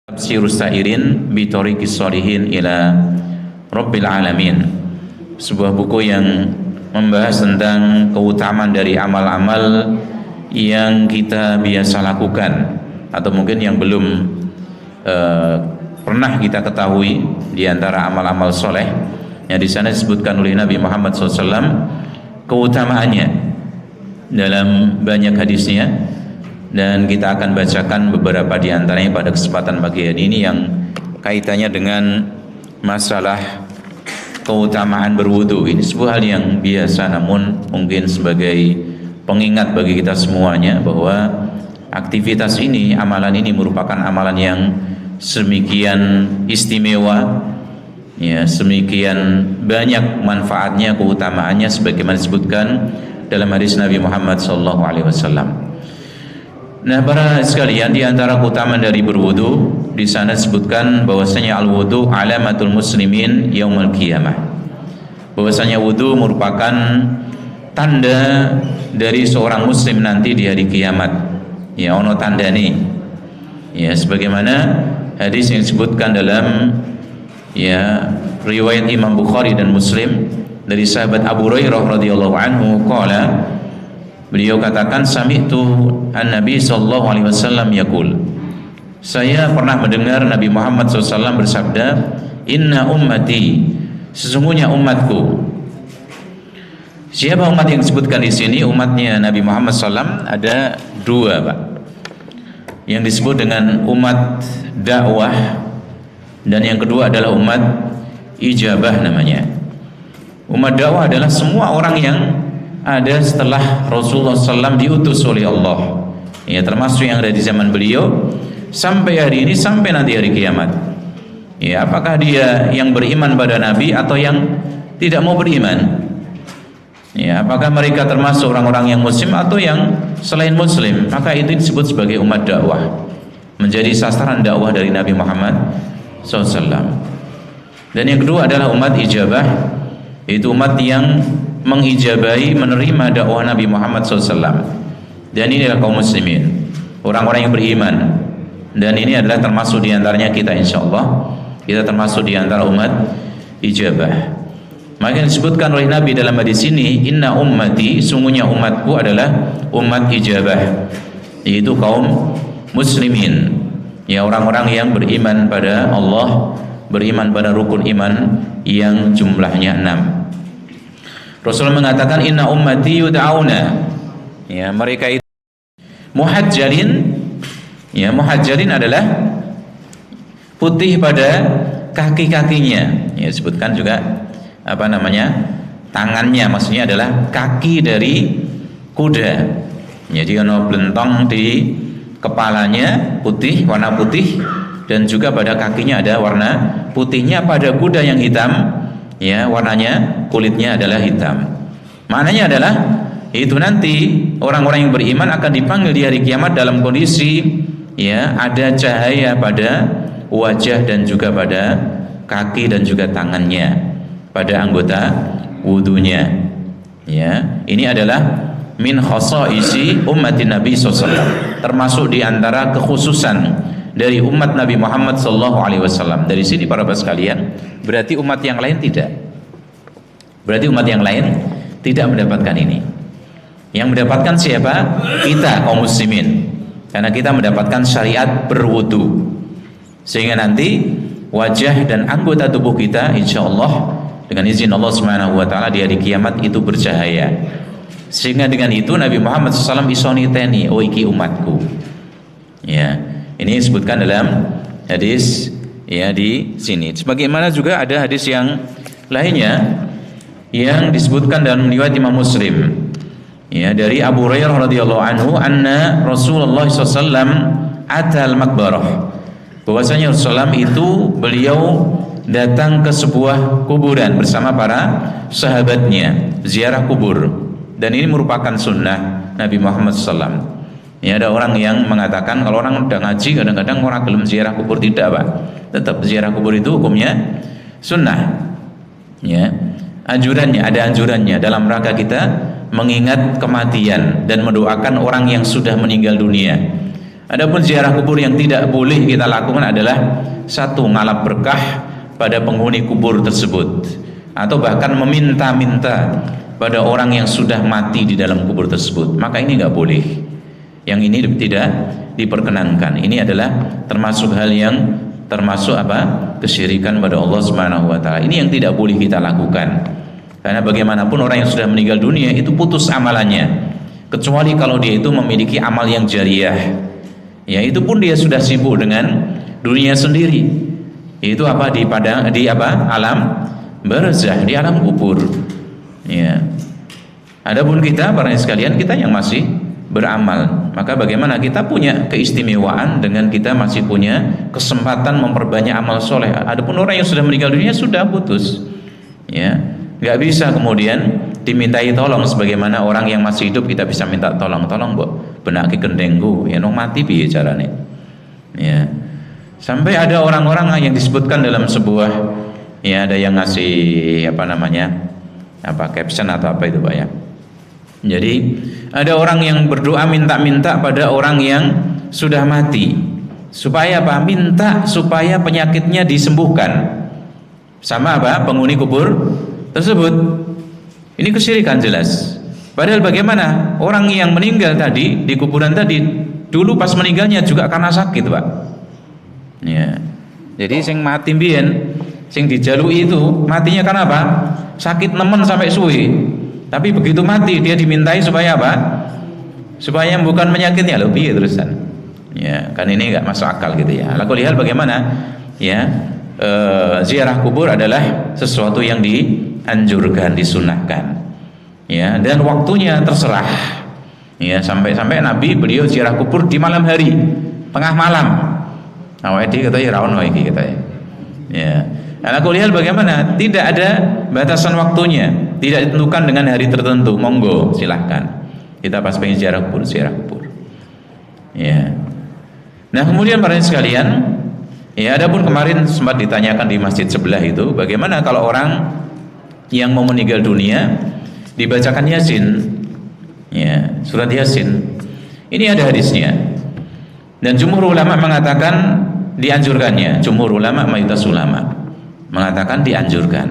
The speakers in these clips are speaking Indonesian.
Tafsirus Sa'irin bi Thariqis Shalihin ila Rabbil Alamin. Sebuah buku yang membahas tentang keutamaan dari amal-amal yang kita biasa lakukan atau mungkin yang belum pernah kita ketahui di antara amal-amal soleh yang di sana disebutkan oleh Nabi Muhammad SAW keutamaannya dalam banyak hadisnya. Dan kita akan bacakan beberapa di antaranya pada kesempatan pagi hari ini yang kaitannya dengan masalah keutamaan berwudu. Ini sebuah hal yang biasa, namun mungkin sebagai pengingat bagi kita semuanya bahwa aktivitas ini, amalan ini merupakan amalan yang sedemikian istimewa, ya, sedemikian banyak manfaatnya, keutamaannya sebagaimana disebutkan dalam hadis Nabi Muhammad SAW. Nah, para sekalian, di antara keutamaan dari berwudu di sana disebutkan bahwasanya al-wudu alamatul muslimin yaumul qiyamah. Bahwasanya wudu merupakan tanda dari seorang muslim nanti di hari kiamat. Ya, ono tanda nih. Ya, sebagaimana hadis yang disebutkan dalam riwayat Imam Bukhari dan Muslim dari sahabat Abu Hurairah radhiyallahu anhu qala, beliau katakan, sami'tu an-nabi sallallahu alaihi wasallam yaqul, saya pernah mendengar Nabi Muhammad SAW bersabda, inna ummati, sesungguhnya umatku. Siapa umat yang disebutkan di sini? Umatnya Nabi Muhammad SAW ada dua, Pak. Yang disebut dengan umat dakwah dan yang kedua adalah umat ijabah namanya. Umat dakwah adalah semua orang yang ada setelah Rasulullah SAW diutus oleh Allah, ya, termasuk yang ada di zaman beliau sampai hari ini, sampai nanti hari kiamat. Ya, apakah dia yang beriman pada Nabi atau yang tidak mau beriman? Ya, apakah mereka termasuk orang-orang yang muslim atau yang selain muslim? Maka itu disebut sebagai umat dakwah, menjadi sasaran dakwah dari Nabi Muhammad SAW. Dan yang kedua adalah umat ijabah, yaitu umat yang mengijabahi, menerima dakwah Nabi Muhammad SAW. Dan ini adalah kaum muslimin, orang-orang yang beriman. Dan ini adalah termasuk diantaranya kita, insyaallah kita termasuk diantara umat ijabah. Maka disebutkan oleh Nabi dalam hadis ini, inna ummati, sungguhnya umatku adalah umat ijabah, yaitu kaum muslimin, ya, orang-orang yang beriman pada Allah, beriman pada rukun iman yang jumlahnya 6. Rasulullah mengatakan, inna ummati yud'auna, ya, mereka itu muhajjalin. Ya, muhajjalin adalah putih pada kaki-kakinya. Ya, disebutkan juga tangannya, maksudnya adalah kaki dari kuda. Jadi ono blentong di kepalanya putih, warna putih, dan juga pada kakinya ada warna putihnya. Pada kuda yang hitam, ya, warnanya, kulitnya adalah hitam. Maknanya adalah itu nanti orang-orang yang beriman akan dipanggil di hari kiamat dalam kondisi, ya, ada cahaya pada wajah dan juga pada kaki dan juga tangannya, pada anggota wudunya. Ya, ini adalah min khasaisi ummatin Nabi SAW, termasuk di antara kekhususan dari umat Nabi Muhammad SAW. Dari sini para bapak sekalian, berarti umat yang lain tidak. Berarti umat yang lain tidak mendapatkan ini. Yang mendapatkan siapa? Kita, kaum muslimin. Karena kita mendapatkan syariat berwudu, sehingga nanti wajah dan anggota tubuh kita insyaallah dengan izin Allah Subhanahu wa taala di hari kiamat itu bercahaya. Sehingga dengan itu Nabi Muhammad SAW isoniteni, oh iki umatku. Ya, ini disebutkan dalam hadis, ya, di sini. Sebagaimana juga ada hadis yang lainnya yang disebutkan dalam riwayat Imam Muslim, ya, dari Abu Hurairah radhiyallahu anhu, anna Rasulullah SAW atal makbarah, bahwasanya Rasulullah itu beliau datang ke sebuah kuburan bersama para sahabatnya, ziarah kubur. Dan ini merupakan sunnah Nabi Muhammad SAW. Ya, ada orang yang mengatakan kalau orang udah ngaji kadang-kadang orang belum ziarah kubur. Tidak, Pak. Tetap ziarah kubur itu hukumnya sunnah. Ya, anjurannya, ada anjurannya dalam rangka kita mengingat kematian dan mendoakan orang yang sudah meninggal dunia. Adapun ziarah kubur yang tidak boleh kita lakukan adalah satu, ngalap berkah pada penghuni kubur tersebut, atau bahkan meminta-minta pada orang yang sudah mati di dalam kubur tersebut. Maka ini nggak boleh. Yang ini tidak diperkenankan. Ini adalah termasuk hal yang termasuk kesyirikan pada Allah Subhanahu wa taala. Ini yang tidak boleh kita lakukan. Karena bagaimanapun orang yang sudah meninggal dunia itu putus amalannya. Kecuali kalau dia itu memiliki amal yang jariyah. Ya, itu pun dia sudah sibuk dengan dunia sendiri. Itu di alam barzah, di alam kubur. Ya. Adapun kita para sekalian, kita yang masih beramal, maka bagaimana kita punya keistimewaan dengan kita masih punya kesempatan memperbanyak amal soleh. Adapun orang yang sudah meninggal dunia sudah putus. Ya, nggak bisa kemudian dimintai tolong sebagaimana orang yang masih hidup kita bisa minta tolong mbok benaki gendengku ya, nong mati piye carane. Ya, sampai ada orang-orang yang disebutkan dalam sebuah, ya, ada yang ngasih caption atau apa itu Pak ya. Jadi ada orang yang berdoa minta-minta pada orang yang sudah mati supaya minta supaya penyakitnya disembuhkan sama penghuni kubur tersebut. Ini kesyirikan jelas. Padahal bagaimana orang yang meninggal tadi di kuburan tadi dulu pas meninggalnya juga karena sakit Pak. Ya. Jadi sing mati mbiyen, sing dijalui itu matinya karena apa? Sakit nemen sampai suwi. Tapi begitu mati dia dimintai supaya supaya bukan penyakitnya loh, piye terusan. Ya, kan ini enggak masuk akal gitu ya. Lalu lihat bagaimana ya ziarah kubur adalah sesuatu yang dianjurkan, disunahkan. Ya, dan waktunya terserah. Ya, sampai Nabi beliau ziarah kubur di malam hari, tengah malam. Awake dhewe kata ya ra ono iki kata ya. Ya. Nah, aku lihat bagaimana tidak ada batasan waktunya, tidak ditentukan dengan hari tertentu. Monggo silahkan. Kita pas pengen ziarah kubur. Ya. Nah, kemudian para sekalian, ya, adapun kemarin sempat ditanyakan di masjid sebelah itu, bagaimana kalau orang yang mau meninggal dunia dibacakan Yasin, ya, surat Yasin. Ini ada hadisnya. Dan jumhur ulama mengatakan dianjurkannya. Jumhur ulama, mayoritas ulama mengatakan dianjurkan.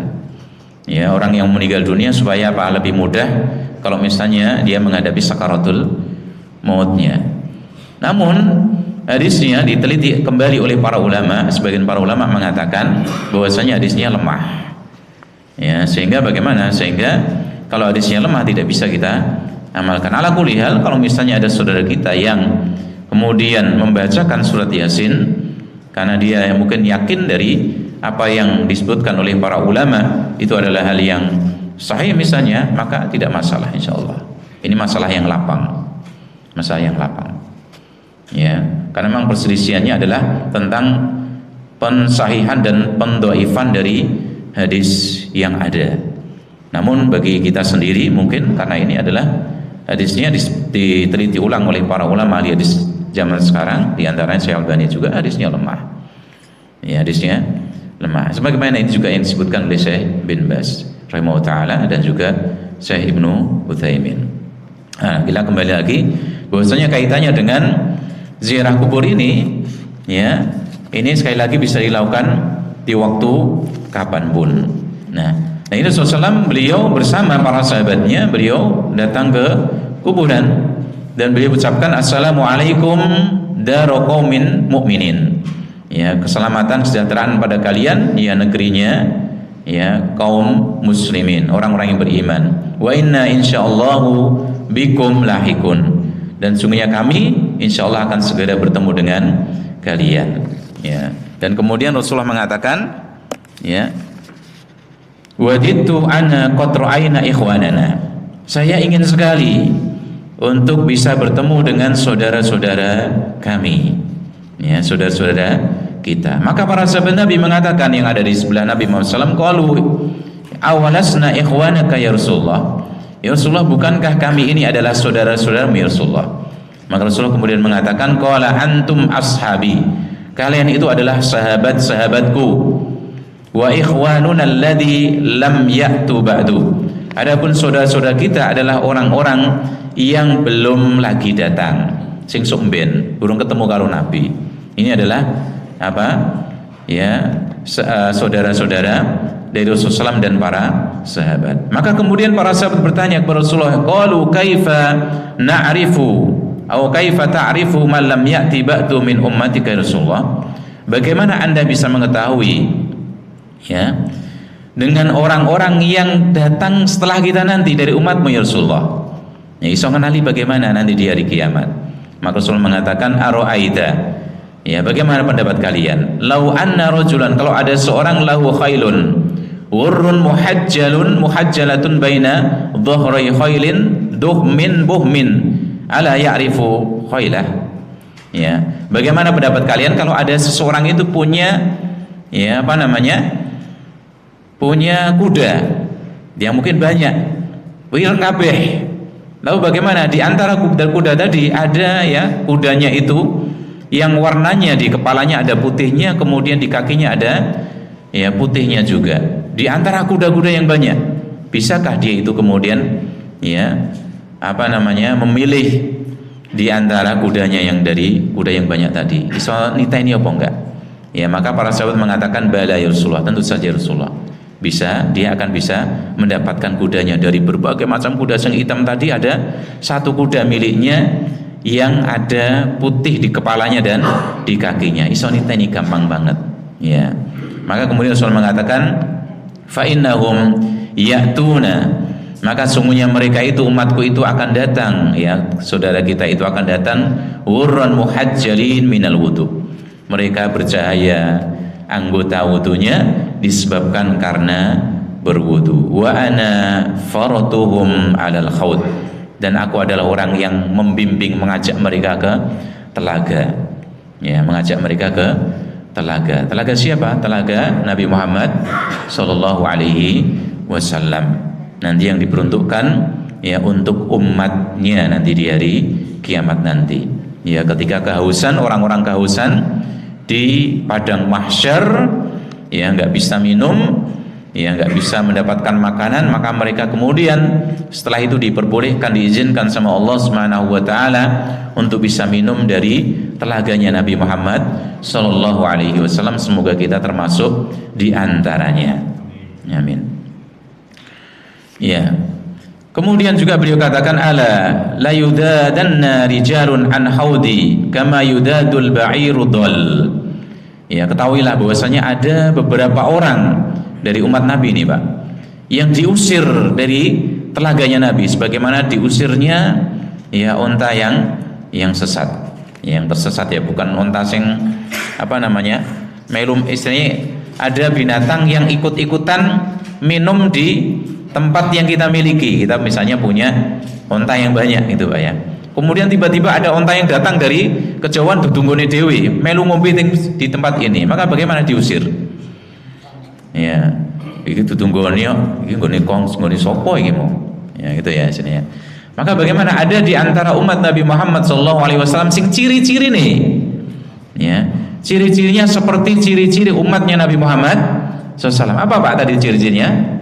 Ya, orang yang meninggal dunia supaya lebih mudah kalau misalnya dia menghadapi sakaratul mautnya. Namun hadisnya diteliti kembali oleh para ulama, sebagian para ulama mengatakan bahwasanya hadisnya lemah. Ya, sehingga bagaimana? Sehingga kalau hadisnya lemah tidak bisa kita amalkan. Ala kulli hal, kalau misalnya ada saudara kita yang kemudian membacakan surat Yasin karena dia mungkin yakin dari apa yang disebutkan oleh para ulama itu adalah hal yang sahih misalnya, maka tidak masalah insyaallah. Ini masalah yang lapang. Masalah yang lapang. Ya, karena memang perselisihannya adalah tentang pensahihan dan pendhaifan dari hadis yang ada. Namun bagi kita sendiri mungkin karena ini adalah hadisnya diteliti ulang oleh para ulama ahli hadis zaman sekarang, di antaranya Syekh Albani juga hadisnya lemah. Ya, hadisnya lemah. Sebagaimana ini juga yang disebutkan oleh Syekh bin Baz rahimahullah taala dan juga Syekh Ibnu Utsaimin. Nah, kita kembali lagi bahwasanya kaitannya dengan ziarah kubur ini, ya, ini sekali lagi bisa dilakukan di waktu kapanpun. Nah, ini Rasulullah SAW beliau bersama para sahabatnya, beliau datang ke kuburan dan beliau ucapkan assalamualaikum daraqaumin mu'minin. Ya, keselamatan kesejahteraan pada kalian ya negerinya ya kaum muslimin, orang-orang yang beriman. Wa inna insyaallahu bikum lahikun. Dan sungguhnya kami insyaallah akan segera bertemu dengan kalian. Ya. Dan kemudian Rasulullah mengatakan, ya, wajidtu ana qad ra'ayna ikhwanana. Saya ingin sekali untuk bisa bertemu dengan saudara-saudara kami. Ya, saudara-saudara kita. Maka para sahabat Nabi mengatakan yang ada di sebelah Nabi Muhammad SAW, qalu awalasna ikhwanaka ya Rasulullah. Ya Rasulullah, bukankah kami ini adalah saudara-saudaramu ya Rasulullah? Maka Rasulullah kemudian mengatakan, qala antum ashabi. Kalian itu adalah sahabat-sahabatku. Wa ikhwanuna alladhi lam ya'tu ba'du. Adapun saudara-saudara kita adalah orang-orang yang belum lagi datang. sing sok mben burung ketemu karo Nabi. Ini adalah apa? Ya, saudara-saudara dari Rasulullah SAW dan para sahabat. Maka kemudian para sahabat bertanya kepada Rasulullah, qalu kaifa na'rifu atau kaifa ta'rifu man lam ya'ti ba'du min ummatika ya Rasulullah? Bagaimana Anda bisa mengetahui ya dengan orang-orang yang datang setelah kita nanti dari umatmu ya Rasulullah? Ya, iso kenali bagaimana nanti di hari kiamat. Maka Rasulullah mengatakan aro'aida, ya bagaimana pendapat kalian, lau anna rajulan, kalau ada seorang lahu khailun wurrun muhajjalatun baina dhuhri khailin duhmin buhmin ala ya'rifu khailah. Ya, bagaimana pendapat kalian kalau ada seseorang itu punya ya apa namanya? Punya kuda yang mungkin banyak, wir kabeh. Lalu bagaimana di antara kuda tadi ada ya kudanya itu yang warnanya di kepalanya ada putihnya, kemudian di kakinya ada ya putihnya juga. Di antara kuda-kuda yang banyak, bisakah dia itu kemudian ya apa namanya memilih di antara kudanya yang dari kuda yang banyak tadi? Iso nita ini apa enggak? Ya, maka para sahabat mengatakan bala ya Rasulullah, tentu saja Rasulullah. Bisa, dia akan bisa mendapatkan kudanya dari berbagai macam kuda. Yang hitam tadi ada satu kuda miliknya yang ada putih di kepalanya dan di kakinya. Iso nita ini gampang banget. Ya. Maka kemudian Rasulullah mengatakan fa innahum ya'tuna, maka sungguhnya mereka itu umatku itu akan datang ya saudara kita itu akan datang wurran muhajjalin minal wudu, mereka bercahaya anggota wudunya disebabkan karena berwudu. Wa ana faratuhum alal khawd, dan aku adalah orang yang membimbing mengajak mereka ke telaga ya, mengajak mereka ke telaga. Telaga siapa? Telaga Nabi Muhammad sallallahu alaihi wasallam. Nanti yang diperuntukkan ya untuk umatnya nanti di hari kiamat nanti. Ya, ketika kehausan, orang-orang kehausan di padang mahsyar ya nggak bisa minum, ya nggak bisa mendapatkan makanan, maka mereka kemudian setelah itu diperbolehkan, diizinkan sama Allah Subhanahu wa taala untuk bisa minum dari telaganya Nabi Muhammad sallallahu alaihi wasallam. Semoga kita termasuk di antaranya. Amin. Ya. Kemudian juga beliau katakan ala la yudadanna rijalun an haudi kama yudadul ba'iru dhal. Ya, ketahuilah bahwasanya ada beberapa orang dari umat Nabi ini, Pak, yang diusir dari telaganya Nabi sebagaimana diusirnya ya unta yang sesat, yang tersesat ya, bukan unta sing apa namanya melum, istilahnya ada binatang yang ikut-ikutan minum di tempat yang kita miliki. Kita misalnya punya unta yang banyak itu, Pak ya, kemudian tiba-tiba ada unta yang datang dari kejauhan dudunggone dewi melu ngombe di tempat ini, maka bagaimana diusir? Ya, iki dudunggone iki nggone kong nggone sapa iki mau. Ya gitu ya sini ya. Maka bagaimana ada di antara umat Nabi Muhammad sallallahu alaihi wasallam sing ciri-ciri nih. Ya, ciri-cirinya seperti ciri-ciri umatnya Nabi Muhammad sallallahu. Apa Pak tadi ciri-cirinya?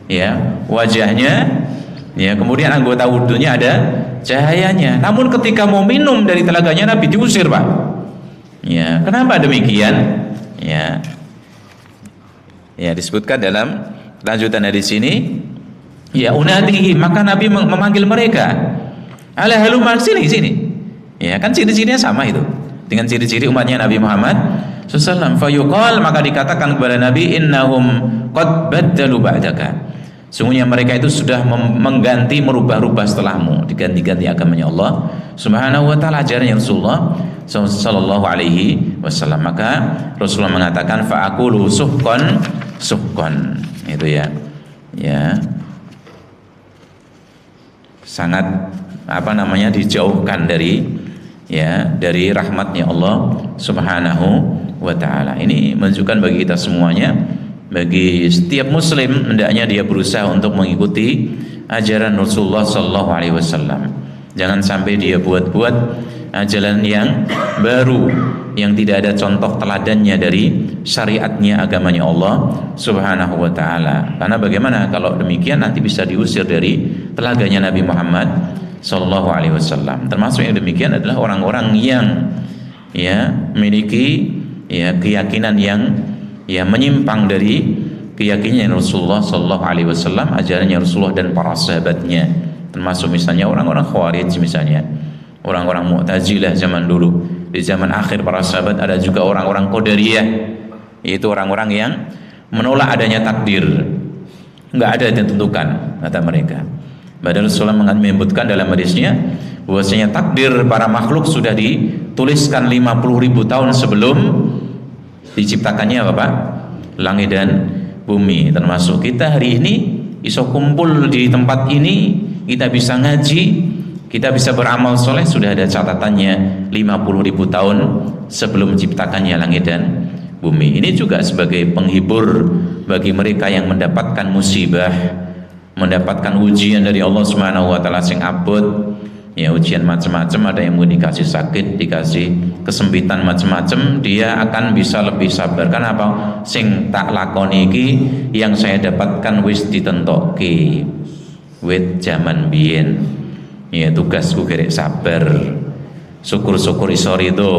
Ya, wajahnya, ya, kemudian anggota wudunya ada cahayanya. Namun ketika mau minum dari telaganya Nabi diusir, Pak. Ya, kenapa demikian? Ya. Ya, disebutkan dalam lanjutan dari sini, ya unadihi, maka Nabi memanggil mereka. Ala halumma sini. Ya, kan ciri-cirinya sama itu dengan ciri-ciri umatnya Nabi Muhammad sallallahu alaihi wasallam. Fayuqal, maka dikatakan kepada Nabi, innahum qad baddalu ba'daka. Sungguhnya mereka itu sudah mengganti, merubah-rubah setelahmu, diganti-ganti agamanya Allah Subhanahu wa taala, ajarannya Rasulullah sallallahu alaihi wasallam. Maka Rasulullah mengatakan fa'aqulu suhqan itu ya. Ya. Sangat apa namanya dijauhkan dari ya dari rahmatnya Allah Subhanahu wa taala. Ini menunjukkan bagi kita semuanya, bagi setiap muslim hendaknya dia berusaha untuk mengikuti ajaran Rasulullah sallallahu alaihi wasallam. Jangan sampai dia buat-buat ajaran yang baru yang tidak ada contoh teladannya dari syariatnya agamanya Allah Subhanahu wa taala. Karena bagaimana kalau demikian nanti bisa diusir dari telaganya Nabi Muhammad sallallahu alaihi wasallam. Termasuk yang demikian adalah orang-orang yang ya memiliki ya keyakinan yang ya menyimpang dari keyakinan Rasulullah sallallahu alaihi wasallam, ajarannya Rasulullah dan para sahabatnya. Termasuk misalnya orang-orang Khawarij, misalnya orang-orang Mu'tazilah zaman dulu. Di zaman akhir para sahabat ada juga orang-orang Qadariyah, yaitu orang-orang yang menolak adanya takdir. Enggak ada yang ditentukan, kata mereka. Padahal Rasulullah menyebutkan dalam hadisnya bahwasanya takdir para makhluk sudah dituliskan 50.000 tahun sebelum diciptakannya apa Pak? Langit dan bumi. Termasuk kita hari ini iso kumpul di tempat ini, kita bisa ngaji, kita bisa beramal soleh, sudah ada catatannya 50.000 tahun sebelum menciptakannya langit dan bumi. Ini juga sebagai penghibur bagi mereka yang mendapatkan musibah, mendapatkan ujian dari Allah Subhanahu wa taala sing abot. Ya, ujian macam-macam, ada yang mau dikasih sakit, dikasih kesempitan macam-macam, dia akan bisa lebih sabar. Karena apa? Sing tak lakoni iki yang saya dapatkan wis ditentokke wit zaman biyen. Ya, tugasku gerek sabar. Syukur-syukur iso ridho.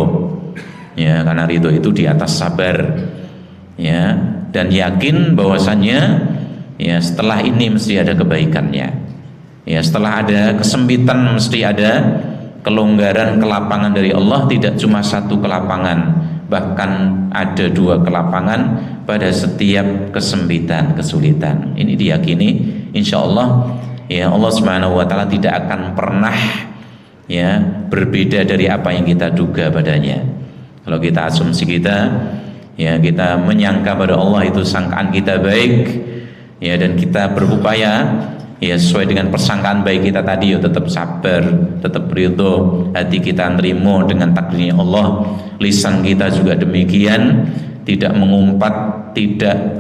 Ya, karena ridho itu di atas sabar. Ya, dan yakin bahwasannya ya setelah ini mesti ada kebaikannya. Ya, setelah ada kesempitan mesti ada kelonggaran, kelapangan dari Allah. Tidak cuma satu kelapangan, bahkan ada 2 kelapangan pada setiap kesempitan, kesulitan. Ini diyakini insya Allah ya Allah Subhanahu wa taala tidak akan pernah ya berbeda dari apa yang kita duga padanya. Kalau kita asumsi kita ya kita menyangka pada Allah itu sangkaan kita baik ya, dan kita berupaya ya sesuai dengan persangkaan baik kita tadi, ya tetap sabar, tetap ridho, hati kita nerimo dengan takdirnya Allah, lisan kita juga demikian, tidak mengumpat, tidak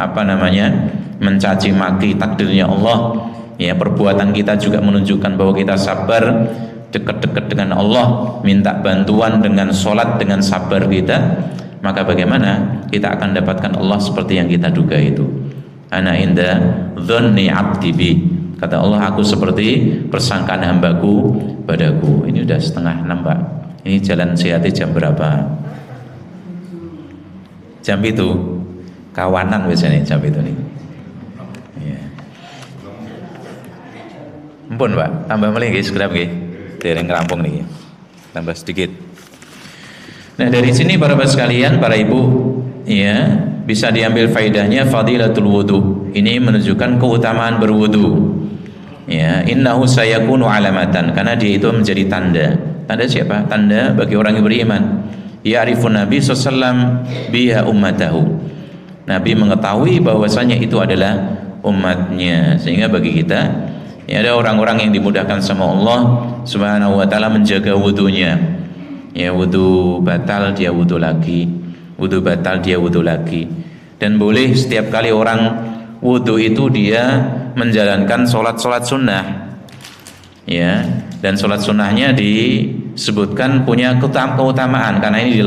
mencaci maki takdirnya Allah. Ya, perbuatan kita juga menunjukkan bahwa kita sabar, dekat-dekat dengan Allah, minta bantuan dengan sholat, dengan sabar kita, maka bagaimana kita akan dapatkan Allah seperti yang kita duga itu. Ana inda dzanni 'abdi bi. Kata Allah, aku seperti persangkaan hambaku padaku. Ini udah 5:30 Pak. Ini jalan sehati jam berapa? Jam itu kawanan biasanya jam itu nih. Ya. Ampun Pak, tambah melih nggih sekedap nggih. Dereng rampung nih. Tambah sedikit. Nah, dari sini para bapak sekalian, para ibu, ya, bisa diambil faedahnya fadilatul wudu. Ini menunjukkan keutamaan berwudu. Ya, innahu sayakunu alamatan, karena dia itu menjadi tanda. Tanda siapa? Tanda bagi orang yang beriman. Ya'rifun Nabi sallallahu biha ummatahu. Nabi mengetahui bahwasanya itu adalah umatnya. Sehingga bagi kita ya ada orang-orang yang dimudahkan sama Allah Subhanahu wa taala menjaga wudunya. Ya, wudu batal dia wudu lagi, wudu batal dia wudu lagi. Dan boleh setiap kali orang wudu itu dia menjalankan sholat sunnah, ya, dan sholat sunnahnya disebutkan punya keutamaan karena ini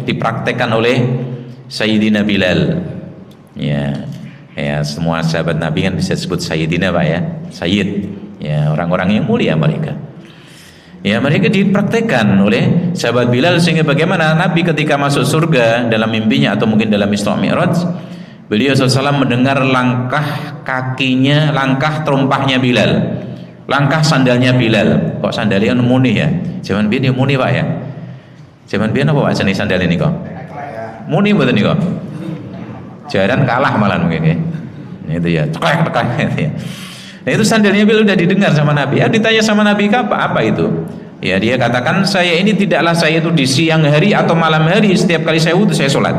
dipraktekkan oleh Sayyidina Bilal, ya, semua sahabat Nabi kan bisa disebut Sayyidina Pak ya, Sayyid, ya, orang-orang yang mulia mereka. Ya, mereka dipraktekkan oleh sahabat Bilal sehingga bagaimana Nabi ketika masuk surga dalam mimpinya atau mungkin dalam Isra Mi'raj, beliau SAW mendengar langkah kakinya, langkah terompahnya Bilal, langkah sandalnya Bilal. Kok sandalnya muni ya? Zaman biyen ya muni Pak ya. Zaman biyen apa Pak jenis sandal ini kok? Muni mboten niku? Jaran kalah malah mungkin ya. Itu ya, ceklek gitu ya. Nah, itu sandalnya Bilal udah didengar sama Nabi. Ya, ditanya sama Nabi apa itu? Ya, dia katakan, saya ini tidaklah saya itu di siang hari atau malam hari setiap kali saya wudu saya sholat.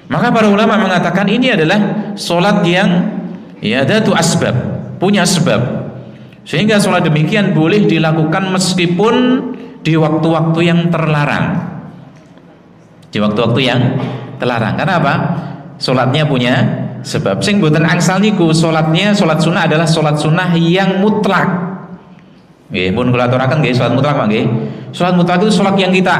Maka para ulama mengatakan ini adalah sholat yang ya datu asbab, punya sebab, sehingga sholat demikian boleh dilakukan meskipun di waktu-waktu yang terlarang. Di waktu-waktu yang terlarang. Karena apa? Sholatnya punya sebab. Sing boten angsal niku sholat sunnah adalah sholat sunnah yang mutlak. Nggih, pun kula aturaken nggih, sholat mutlak Pak nggih. Sholat mutlak itu sholat yang kita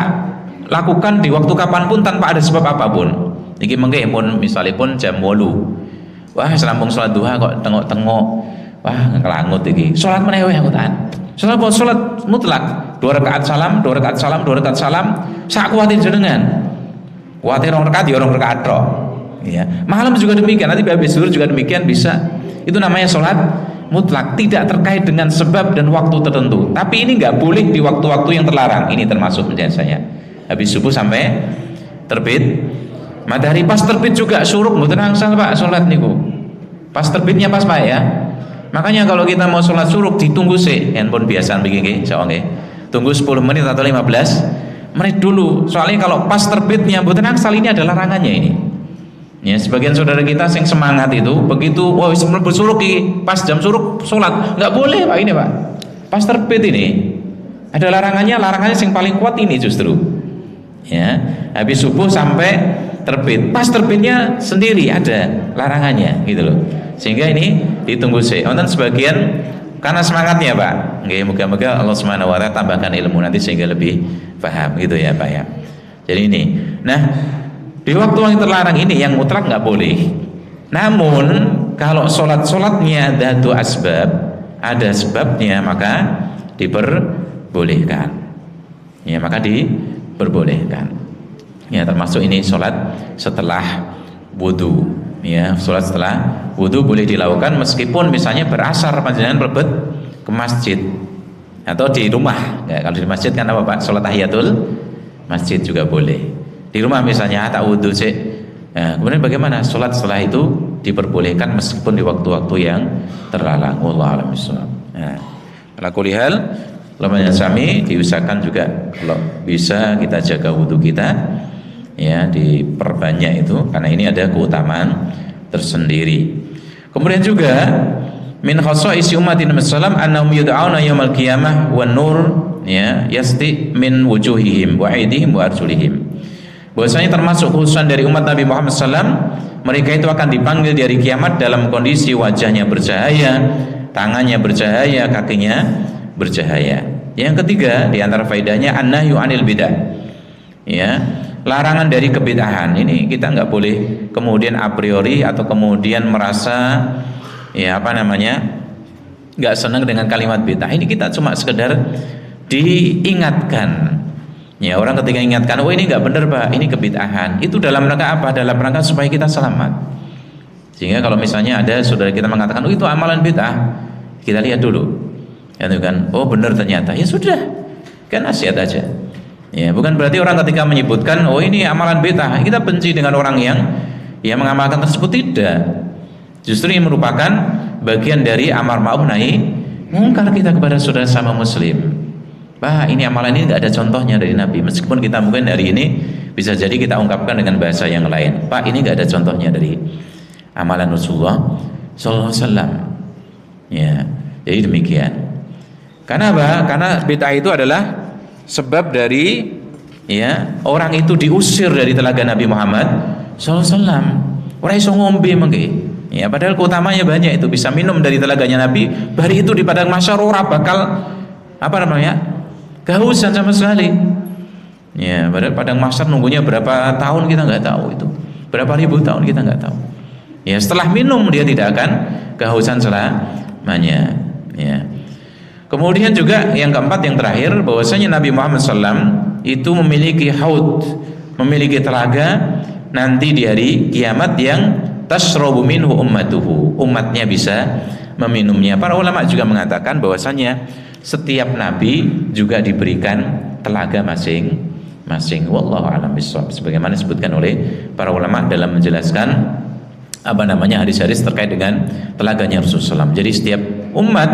lakukan di waktu kapanpun tanpa ada sebab apapun. Iki mengke pun misalipun jam 8. Wah, serampung sholat duha kok tengok-tengok. Wah, ngelangut iki. Sholat meneh wae aku tahan. Sholat mutlak 2 rakaat salam, 2 rakaat salam, 2 rakaat salam, sak kuatin jenengan. Kuatin 2 rakaat ya 2 rakaat tok. Ya. Malam juga demikian, nanti habis zuhur juga demikian bisa. Itu namanya sholat mutlak, tidak terkait dengan sebab dan waktu tertentu. Tapi ini nggak boleh di waktu-waktu yang terlarang. Ini termasuk biasanya. Habis subuh sampai terbit matahari. Pas terbit juga syuruk, mboten angsal Pak sholat niku. Pas terbitnya pas Pak ya. Makanya kalau kita mau sholat syuruk ditunggu sih, handphone biasa begini, soalnya tunggu 10 menit atau 15 menit dulu. Soalnya kalau pas terbitnya, mboten angsal, ini ada larangannya ini. Ya, sebagian saudara kita yang semangat itu begitu, wah sebelum bersuruk pas jam suruk sholat, nggak boleh Pak ini Pak. Pas terbit ini ada larangannya yang paling kuat ini justru. Ya, habis subuh sampai terbit. Pas terbitnya sendiri ada larangannya gitu loh. Sehingga ini ditunggu sih. Wonten sebagian karena semangatnya Pak. Nggih, moga-moga Allah Subhanahu wa taala tambahkan ilmu nanti sehingga lebih paham gitu ya Pak ya. Jadi ini. Nah, di waktu yang terlarang ini yang mutlak nggak boleh. Namun kalau sholatnya dzatu asbab, ada sebabnya, maka diperbolehkan. Ya, maka diperbolehkan. Ya, termasuk ini sholat setelah wudu. Ya, sholat setelah wudu boleh dilakukan meskipun misalnya berasar panjenengan berbet ke masjid atau di rumah. Ya, kalau di masjid kan apa Pak? Sholat tahiyatul masjid juga boleh. Di rumah misalnya tak wudu sih. Nah, kemudian bagaimana? Sholat setelah itu diperbolehkan meskipun di waktu-waktu yang terlarang. Wallahu a'lam bishawab. Nah, ala kulli hal, lamanya sami diusahakan juga kalau bisa kita jaga wudu kita. Ya, diperbanyak itu karena ini ada keutamaan tersendiri. Kemudian juga min khasaisi ummatin sallam annahum yud'auna yaumil qiyamah wan nur ya yasti min wujuhihim wa aydihim wa arjulihim. Bahwasanya termasuk khususan dari umat Nabi Muhammad sallam, mereka itu akan dipanggil di hari kiamat dalam kondisi wajahnya bercahaya, tangannya bercahaya, kakinya bercahaya. Yang ketiga di antara faedahnya annahyu anil bidah. Ya, larangan dari kebid'ahan. Ini kita nggak boleh kemudian a priori atau kemudian merasa ya apa namanya nggak senang dengan kalimat bid'ah. Ini kita cuma sekedar diingatkan. Ya, orang ketika ingatkan, oh ini nggak benar Pak, ini kebid'ahan. Itu dalam rangka apa? Dalam rangka supaya kita selamat. Sehingga kalau misalnya ada saudara kita mengatakan, oh itu amalan bid'ah, kita lihat dulu. Ya kan, oh benar ternyata. Ya sudah, kan nasihat aja. Ya, bukan berarti orang ketika menyebutkan oh ini amalan bid'ah kita benci dengan orang yang mengamalkan tersebut, tidak. Justru ini merupakan bagian dari amar ma'ruf nahi mungkar kita kepada saudara sama muslim. Pak, ini amalan ini tidak ada contohnya dari Nabi. Meskipun kita mungkin hari ini bisa jadi kita ungkapkan dengan bahasa yang lain. Pak, ini tidak ada contohnya dari amalan Rasulullah sallallahu alaihi wasallam. Ya, jadi demikian. Karena apa? Karena bid'ah itu adalah sebab dari orang itu diusir dari telaga Nabi Muhammad SAW. Orang iso ngombe mengke. Ya, padahal keutamanya banyak itu, bisa minum dari telaganya Nabi. Hari itu di padang mahsyar ora bakal kehausan sama sekali. Ya, padahal padang mahsyar nunggunya berapa tahun kita nggak tahu itu. Berapa ribu tahun kita nggak tahu. Ya, setelah minum dia tidak akan kehausan selamanya. Ya. Kemudian juga yang keempat, yang terakhir, bahwasanya Nabi Muhammad SAW itu memiliki haud, memiliki telaga nanti di hari kiamat yang tashrabu minhu ummatuhu, umatnya bisa meminumnya. Para ulama juga mengatakan bahwasanya setiap nabi juga diberikan telaga masing-masing. Wallahu a'lam bishawab. Sebagaimana disebutkan oleh para ulama dalam menjelaskan hadis-hadis terkait dengan telaganya Rasulullah SAW. Jadi setiap umat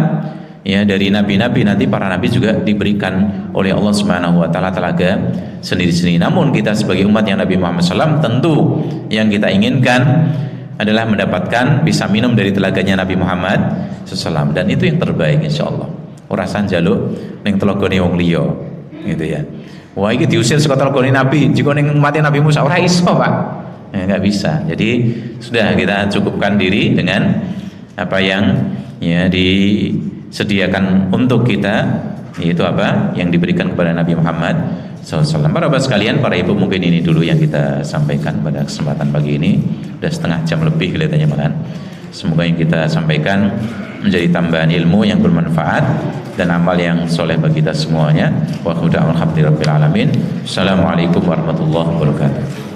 dari nabi-nabi nanti para nabi juga diberikan oleh Allah Subhanahu wa taala telaga sendiri-sendiri. Namun kita sebagai umat yang Nabi Muhammad SAW tentu yang kita inginkan adalah mendapatkan bisa minum dari telaganya Nabi Muhammad SAW, dan itu yang terbaik insyaallah. Ora sanjaluk ning telagane wong liya gitu ya. Wah, iki diusir saka telagane Nabi, jika ning umat Nabi Musa ora iso, Pak. Ya, enggak bisa. Jadi sudah kita cukupkan diri dengan apa yang disediakan untuk kita, yaitu apa yang diberikan kepada Nabi Muhammad SAW. Para bapak sekalian, para ibu, mungkin ini dulu yang kita sampaikan pada kesempatan pagi ini. Sudah setengah jam lebih kelihatannya makan. Semoga yang kita sampaikan menjadi tambahan ilmu yang bermanfaat dan amal yang soleh bagi kita semuanya. Wa alhamdulillahirabbil alamin. Assalamualaikum warahmatullahi wabarakatuh.